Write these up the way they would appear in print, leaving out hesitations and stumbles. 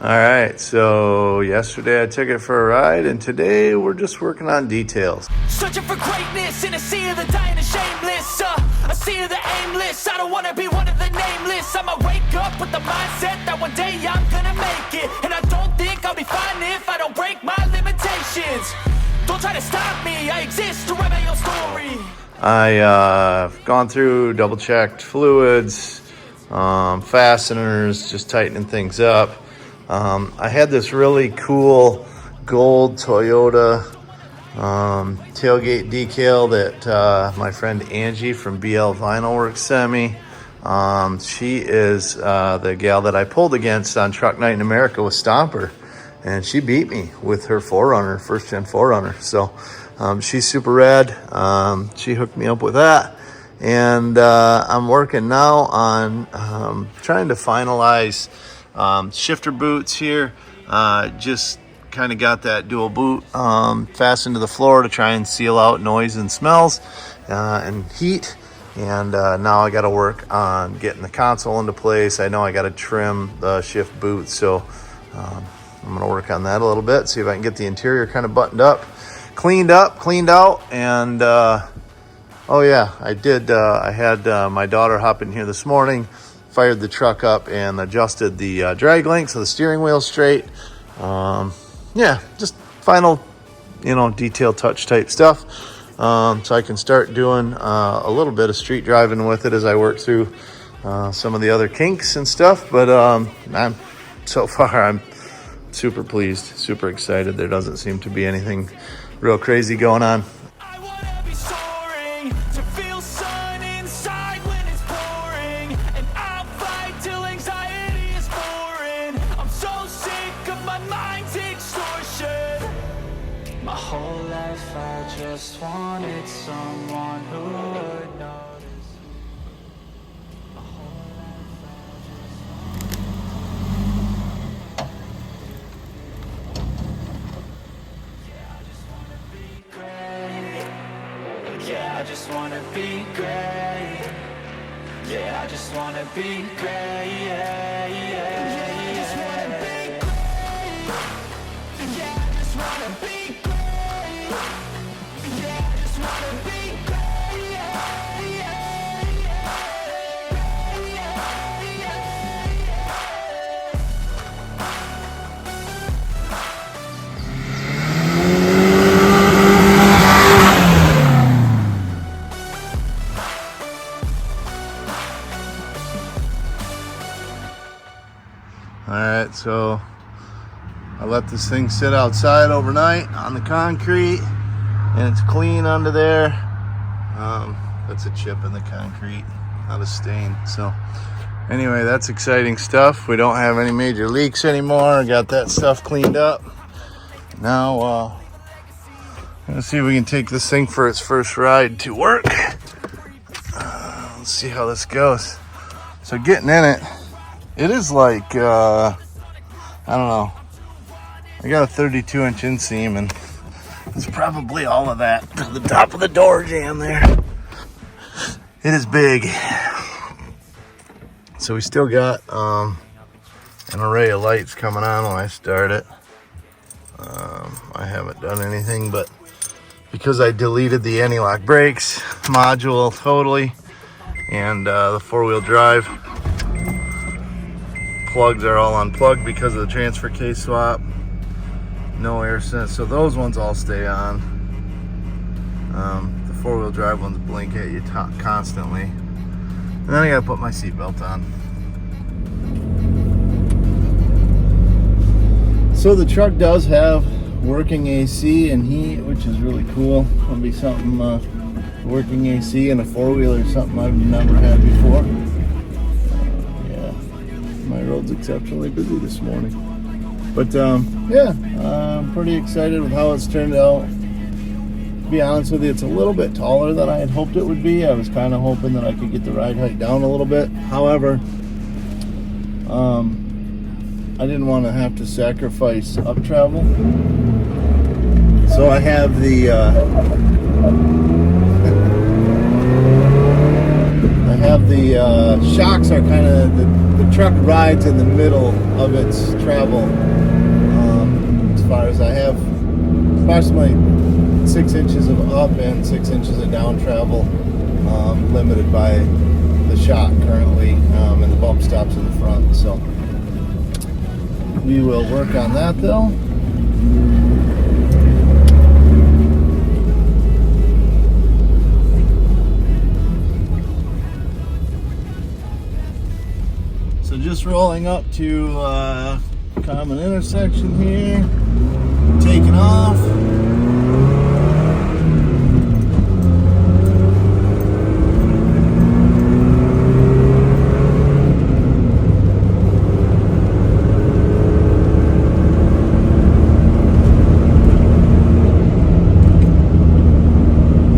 All right, so yesterday I took it for a ride, and today we're just working on details. Searching for greatness in a sea of the dying and shameless, a sea of the aimless. I don't wanna be one of the nameless. I'ma wake up with the mindset that one day I'm gonna make it, and I don't think I'll be fine if I don't break my limitations. Don't try to stop me, I exist to write my own story. I've gone through, double-checked fluids, fasteners, just tightening things up. I had this really cool gold Toyota tailgate decal that my friend Angie from BL Vinyl Works sent me. She is the gal that I pulled against on Truck Night in America with Stomper, and she beat me with her 4Runner, first-gen 4Runner. So she's super rad. She hooked me up with that, and I'm working now on trying to finalize shifter boots here. Just kind of got that dual boot fastened to the floor to try and seal out noise and smells and heat. And now I got to work on getting the console into place. I know I got to trim the shift boot, so I'm going to work on that a little bit, see if I can get the interior kind of buttoned up, cleaned out. And oh yeah, I did. I had my daughter hop in here this morning, fired the truck up and adjusted the drag length so the steering wheel's straight. Yeah, just final, detail touch type stuff. So I can start doing a little bit of street driving with it as I work through some of the other kinks and stuff. But so far I'm super pleased, super excited. There doesn't seem to be anything real crazy going on. I wanna be soaring, to feel sun inside when it's pouring, and I'll fight till anxiety is foreign. I'm so sick of my mind's extortion. My whole life I just wanted someone who would notice. Yeah, I just wanna be great. Yeah, I just wanna be great. Yeah, I just wanna be great. Yeah, I just wanna be great. Yeah, I just wanna be great. All right, so I let this thing sit outside overnight on the concrete, and it's clean under there. That's a chip in the concrete, not a stain. So anyway, that's exciting stuff. We don't have any major leaks anymore. Got that stuff cleaned up. Now let's see if we can take this thing for its first ride to work. Let's see how this goes. So getting in it, it is like, I don't know. I got a 32-inch inseam, and it's probably all of that to the top of the door jamb there. It is big. So we still got an array of lights coming on when I start it. I haven't done anything, but because I deleted the anti-lock brakes module totally, and the four-wheel drive plugs are all unplugged because of the transfer case swap. No air sense, so those ones all stay on. The four-wheel drive ones blink at you constantly. And then I gotta put my seatbelt on. So the truck does have working AC and heat, which is really cool. It'll be something, working AC and a four-wheeler, something I've never had before. My road's exceptionally busy this morning. But yeah, I'm pretty excited with how it's turned out. To be honest with you, it's a little bit taller than I had hoped it would be. I was kind of hoping that I could get the ride height down a little bit. However, I didn't want to have to sacrifice up travel. So I have the shocks are kind of, the truck rides in the middle of its travel. As far as I have approximately 6 inches of up and 6 inches of down travel, limited by the shock currently, and the bump stops in the front. So we will work on that though. So just rolling up to common intersection here, taking off.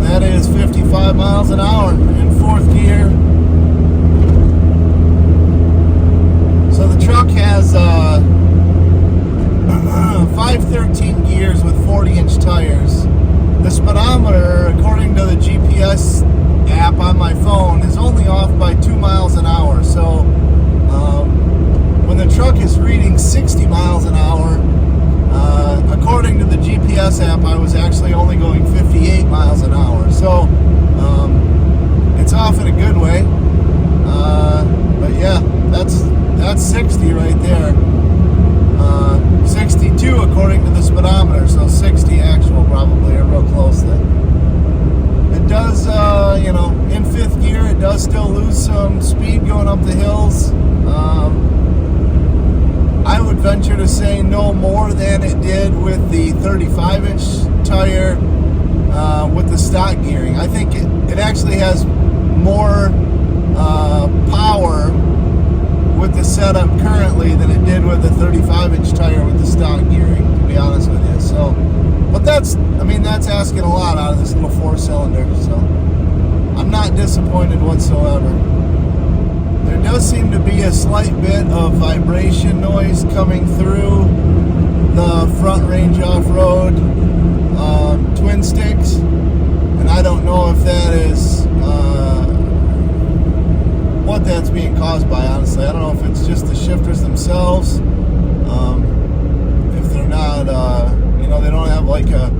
That is 55 miles an hour in fourth gear. So the truck has 513 gears with 40-inch tires. The speedometer, according to the GPS app on my phone, is only off by 2 miles an hour. So when the truck is reading 60 miles an hour, according to the GPS app, I was actually only going 58 miles an hour. So it's off in a good way. But yeah, that's 60 right there. 62 according to the speedometer, so 60 actual probably, or real close then. It does, in fifth gear, it does still lose some speed going up the hills. I would venture to say no more than it did with the 35-inch tire with the stock gearing. I think it actually has more power with the setup currently than it did with the 35-inch tire with the stock gearing, to be honest with you. So, but that's asking a lot out of this little 4-cylinder. So I'm not disappointed whatsoever. There does seem to be a slight bit of vibration noise coming through the front range off-road twin sticks, and I don't know if that is what that's being caused by, honestly. I don't know if it's just the shifters themselves, if they're not, they don't have like a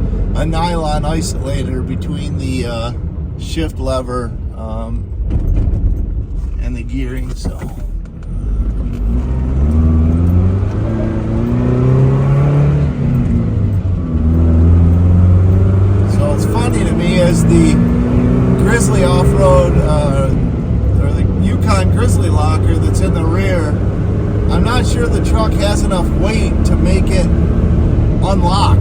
nylon isolator between the shift lever and the gearing. So it's funny to me, as the Grizzly off-road or the Yukon Grizzly locker that's in the rear, I'm not sure the truck has enough weight to make it unlock.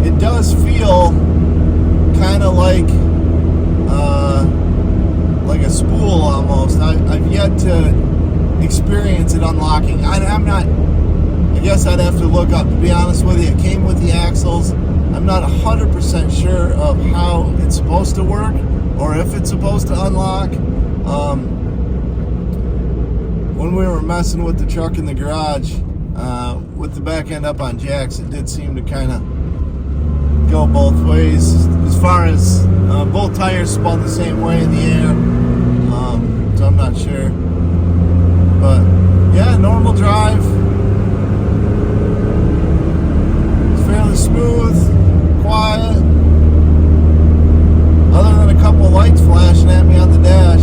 It does feel kind of like a spool almost. I've yet to experience it unlocking. I guess I'd have to look up, to be honest with you. It came with the axles. I'm not 100% sure of how it's supposed to work, or if it's supposed to unlock. When we were messing with the truck in the garage, with the back end up on jacks, it did seem to kind of go both ways, as far as both tires spun the same way in the air. So I'm not sure, but yeah, normal drive. It's fairly smooth, quiet, other than a couple lights flashing at me on the dash.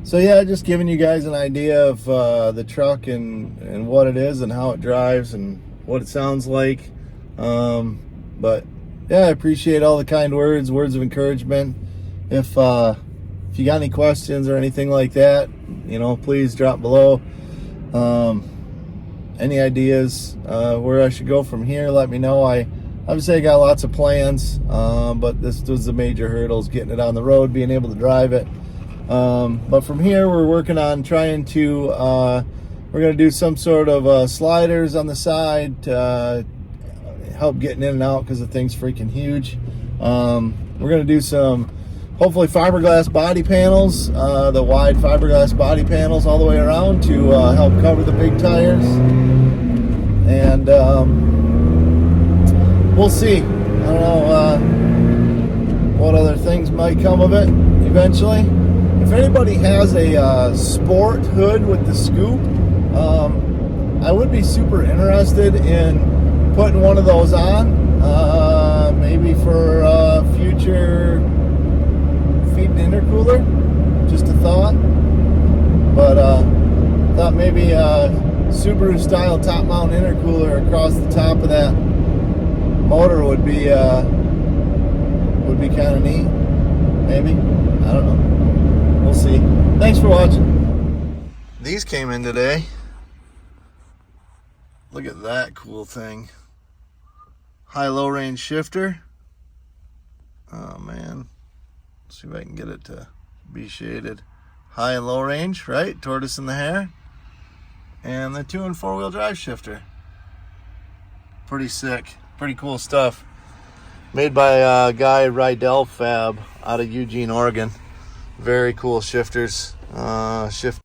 So yeah, just giving you guys an idea of the truck and what it is and how it drives and what it sounds like. But yeah, I appreciate all the kind words of encouragement. If you got any questions or anything like that, please drop below. any ideas where I should go from here, let me know. I obviously got lots of plans, but this was the major hurdles, getting it on the road, being able to drive it. But from here, we're working on trying to, we're going to do some sort of sliders on the side to help getting in and out because the thing's freaking huge. We're going to do some, hopefully, fiberglass body panels, the wide fiberglass body panels all the way around to help cover the big tires. And we'll see. I don't know what other things might come of it eventually. If anybody has a sport hood with the scoop, I would be super interested in putting one of those on, maybe for future feeding intercooler. Just a thought. But thought maybe a Subaru style top mount intercooler across the top of that motor would be kind of neat. Maybe. I don't know. We'll see. Thanks for watching. These came in today. Look at that cool thing. High-low range shifter. Oh man. Let's see if I can get it to be shaded. High and low range, right? Tortoise in the hair. And the 2- and 4-wheel drive shifter. Pretty sick. Pretty cool stuff. Made by a guy, Rydell Fab, out of Eugene, Oregon. Very cool shifters. Shift